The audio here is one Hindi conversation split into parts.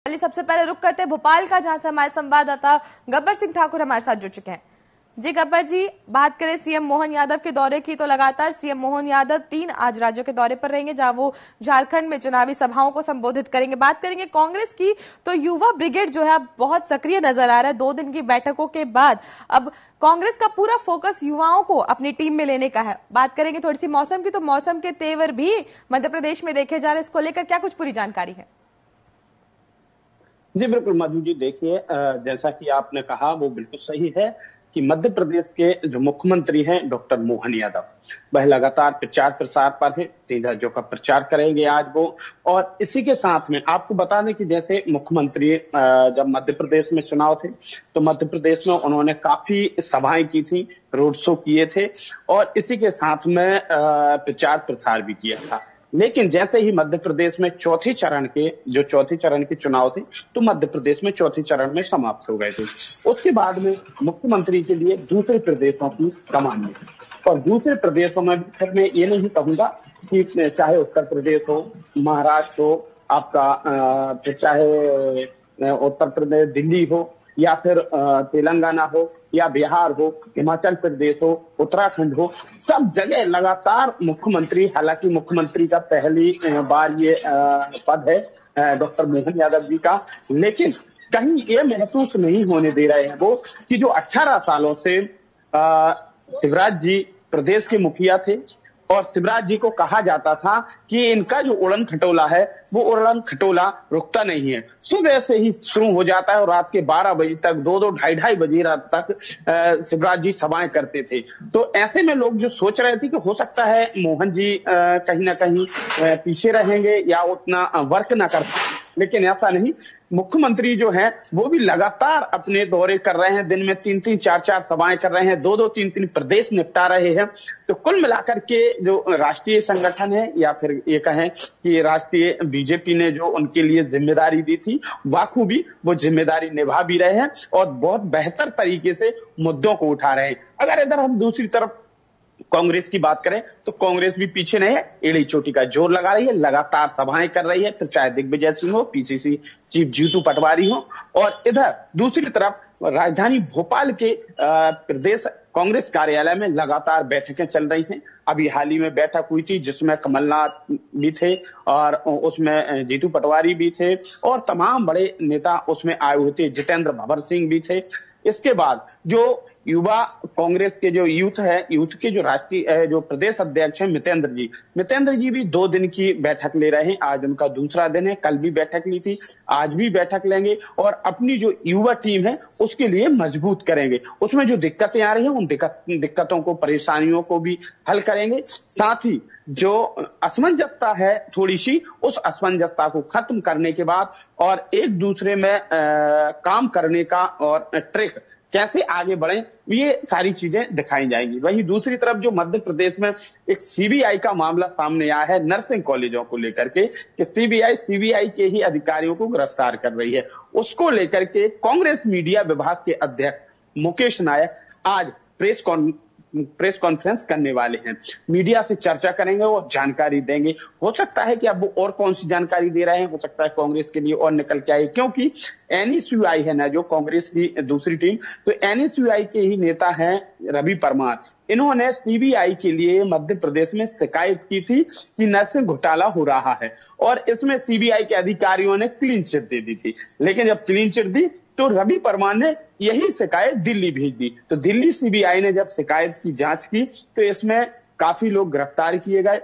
चलिए सबसे पहले रुक करते हैं भोपाल का, जहां से हमारे संवाददाता गब्बर सिंह ठाकुर हमारे साथ जुड़ चुके हैं। जी गब्बर जी, बात करें सीएम मोहन यादव के दौरे की, तो लगातार सीएम मोहन यादव 3 आज राज्यों के दौरे पर रहेंगे, जहां वो झारखंड में चुनावी सभाओं को संबोधित करेंगे। बात करेंगे कांग्रेस की, तो युवा ब्रिगेड जो है अब बहुत सक्रिय नजर आ रहा है। 2 दिन की बैठकों के बाद अब कांग्रेस का पूरा फोकस युवाओं को अपनी टीम में लेने का है। बात करेंगे थोड़ी सी मौसम की, तो मौसम के तेवर भी मध्य प्रदेश में देखे जा रहे हैं, इसको लेकर क्या कुछ पूरी जानकारी है? जी बिल्कुल मधु जी, देखिए जैसा कि आपने कहा वो बिल्कुल सही है कि मध्य प्रदेश के जो मुख्यमंत्री हैं डॉक्टर मोहन यादव, वह लगातार प्रचार प्रसार पर है। 3 राज्यों का प्रचार करेंगे आज वो। और इसी के साथ में आपको बता दें कि जैसे मुख्यमंत्री जब मध्य प्रदेश में चुनाव थे तो मध्य प्रदेश में उन्होंने काफी सभाएं की थी, रोड शो किए थे और इसी के साथ में प्रचार प्रसार भी किया था। लेकिन जैसे ही मध्य प्रदेश में चौथे चरण के चुनाव थे तो मध्य प्रदेश में चौथे चरण में समाप्त हो गए थे। उसके बाद में मुख्यमंत्री के लिए दूसरे प्रदेशों की कमान ली और दूसरे प्रदेशों में फिर मैं ये नहीं कहूंगा कि चाहे उत्तर प्रदेश हो, महाराष्ट्र हो, आपका चाहे उत्तर प्रदेश दिल्ली हो या फिर तेलंगाना हो या बिहार हो, हिमाचल प्रदेश हो, उत्तराखंड हो, सब जगह लगातार मुख्यमंत्री, हालांकि मुख्यमंत्री का पहली बार ये पद है डॉक्टर मोहन यादव जी का, लेकिन कहीं ये महसूस नहीं होने दे रहे हैं वो कि जो 18 सालों से शिवराज जी प्रदेश के मुखिया थे और शिवराज जी को कहा जाता था कि इनका जो उड़न खटोला है वो उड़न खटोला रुकता नहीं है। सुबह से ही शुरू हो जाता है और रात के 12 बजे तक, 2-2, ढाई बजे रात तक शिवराज जी सभाएं करते थे। तो ऐसे में लोग जो सोच रहे थे कि हो सकता है मोहन जी कहीं ना कहीं पीछे रहेंगे या उतना वर्क ना कर पाए, लेकिन ऐसा नहीं। मुख्यमंत्री जो हैं वो भी लगातार अपने दौरे कर रहे हैं, दिन में 3-3, 4-4 सभाएं कर रहे हैं, 2-2, 3-3 प्रदेश निपटा रहे हैं। तो कुल मिलाकर के जो राष्ट्रीय संगठन है या फिर ये कहें कि राष्ट्रीय बीजेपी ने जो उनके लिए जिम्मेदारी दी थी, बाखूबी वो जिम्मेदारी निभा भी रहे हैं और बहुत बेहतर तरीके से मुद्दों को उठा रहे हैं। अगर इधर हम दूसरी तरफ कांग्रेस की बात करें तो कांग्रेस भी पीछे नहीं है, एड़ी चोटी का जोर लगा रही है, लगातार सभाएं कर रही है, फिर चाहे दिग्विजय सिंह हो, पीसीसी चीफ जीतू पटवारी हो। और इधर दूसरी तरफ राजधानी भोपाल के प्रदेश कांग्रेस कार्यालय में लगातार बैठकें चल रही हैं। अभी हाल ही में बैठक हुई थी जिसमें कमलनाथ भी थे और उसमें जीतू पटवारी भी थे और तमाम बड़े नेता उसमें आए हुए थे, जितेंद्र भवर सिंह भी थे। इसके बाद जो युवा कांग्रेस के जो यूथ के जो राष्ट्रीय जो प्रदेश अध्यक्ष हैं मितेंद्र जी भी 2 दिन की बैठक ले रहे हैं। आज उनका दूसरा दिन है, कल भी बैठक ली थी, आज भी बैठक लेंगे और अपनी जो युवा टीम है उसके लिए मजबूत करेंगे। उसमें जो दिक्कतें आ रही हैं उन दिक्कतों को, परेशानियों को भी हल करेंगे। साथ ही जो असमंजसता है थोड़ी सी, उस असमंजसता को खत्म करने के बाद और एक दूसरे में काम करने का और ट्रिक कैसे आगे बढ़े, ये सारी चीजें दिखाई जाएंगी। वहीं दूसरी तरफ जो मध्य प्रदेश में एक सीबीआई का मामला सामने आया है नर्सिंग कॉलेजों को लेकर के कि सीबीआई के ही अधिकारियों को गिरफ्तार कर रही है, उसको लेकर के कांग्रेस मीडिया विभाग के अध्यक्ष मुकेश नायक आज प्रेस कॉन्फ्रेंस करने वाले हैं। मीडिया से चर्चा करेंगे और जानकारी देंगे। हो सकता है कि अब वो और कौन सी जानकारी दे रहे हैं, हो सकता है कांग्रेस के लिए और निकल के आए, क्योंकि एनएसयूआई है ना जो कांग्रेस की दूसरी टीम, तो एनएसयूआई के ही नेता हैं रवि परमार। इन्होंने सीबीआई के लिए मध्य प्रदेश में शिकायत की थी कि नर्सिंग घोटाला हो रहा है और इसमें सीबीआई के अधिकारियों ने क्लीन चिट दे दी थी। लेकिन जब क्लीन चिट दी तो रवि परमार ने यही शिकायत दिल्ली भेज दी। तो दिल्ली सीबीआई ने जब शिकायत की जांच की तो इसमें काफी लोग गिरफ्तार किए गए।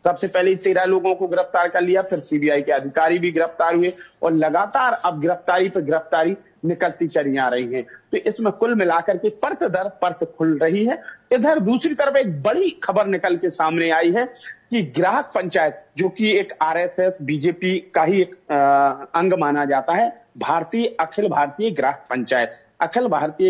सबसे पहले 13 लोगों को गिरफ्तार कर लिया, फिर सीबीआई के अधिकारी भी गिरफ्तार हुए और लगातार अब गिरफ्तारी पर गिरफ्तारी निकलती चली आ रही है। तो इसमें कुल मिलाकर के परत दर परत खुल रही है। इधर दूसरी तरफ एक बड़ी खबर निकल के सामने आई है कि ग्राहक पंचायत, जो कि एक आरएसएस बीजेपी का ही एक अंग माना जाता है, अखिल भारतीय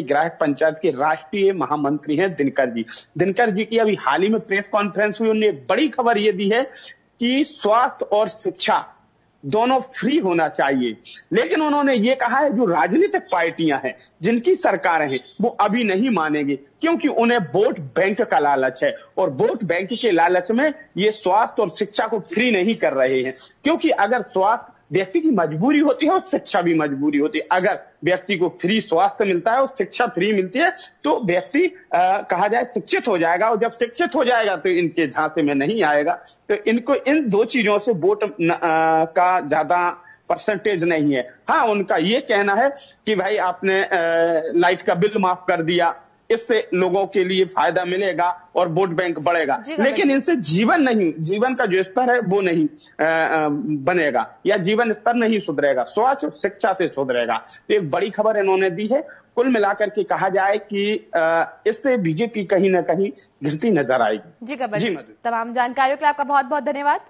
ग्राहक पंचायत के राष्ट्रीय महामंत्री हैं दिनकर जी की अभी हाल ही में प्रेस कॉन्फ्रेंस हुई। उन्होंने बड़ी खबर ये दी है कि स्वास्थ्य और शिक्षा दोनों फ्री होना चाहिए। लेकिन उन्होंने ये कहा है जो राजनीतिक पार्टियां हैं, जिनकी सरकारें हैं, वो अभी नहीं मानेंगे क्योंकि उन्हें वोट बैंक का लालच है और वोट बैंक के लालच में ये स्वास्थ्य और शिक्षा को फ्री नहीं कर रहे हैं। क्योंकि अगर स्वास्थ्य व्यक्ति की मजबूरी होती है और शिक्षा भी मजबूरी होती है। अगर व्यक्ति को फ्री स्वास्थ्य मिलता है और शिक्षा फ्री मिलती है तो व्यक्ति कहा जाए शिक्षित हो जाएगा, और जब शिक्षित हो जाएगा तो इनके झांसे में नहीं आएगा। तो इनको इन दो चीजों से वोट का ज्यादा परसेंटेज नहीं है। हाँ, उनका ये कहना है कि भाई आपने लाइट का बिल माफ कर दिया, इससे लोगों के लिए फायदा मिलेगा और वोट बैंक बढ़ेगा, लेकिन इनसे जीवन का जो स्तर है वो नहीं बनेगा, या जीवन स्तर नहीं सुधरेगा, स्वास्थ्य और शिक्षा से सुधरेगा। तो एक बड़ी खबर इन्होंने दी है। कुल मिलाकर के कहा जाए कि इससे बीजेपी कहीं ना कहीं गिरती नजर आएगी। जी, तमाम जानकारियों के लिए आपका बहुत बहुत धन्यवाद।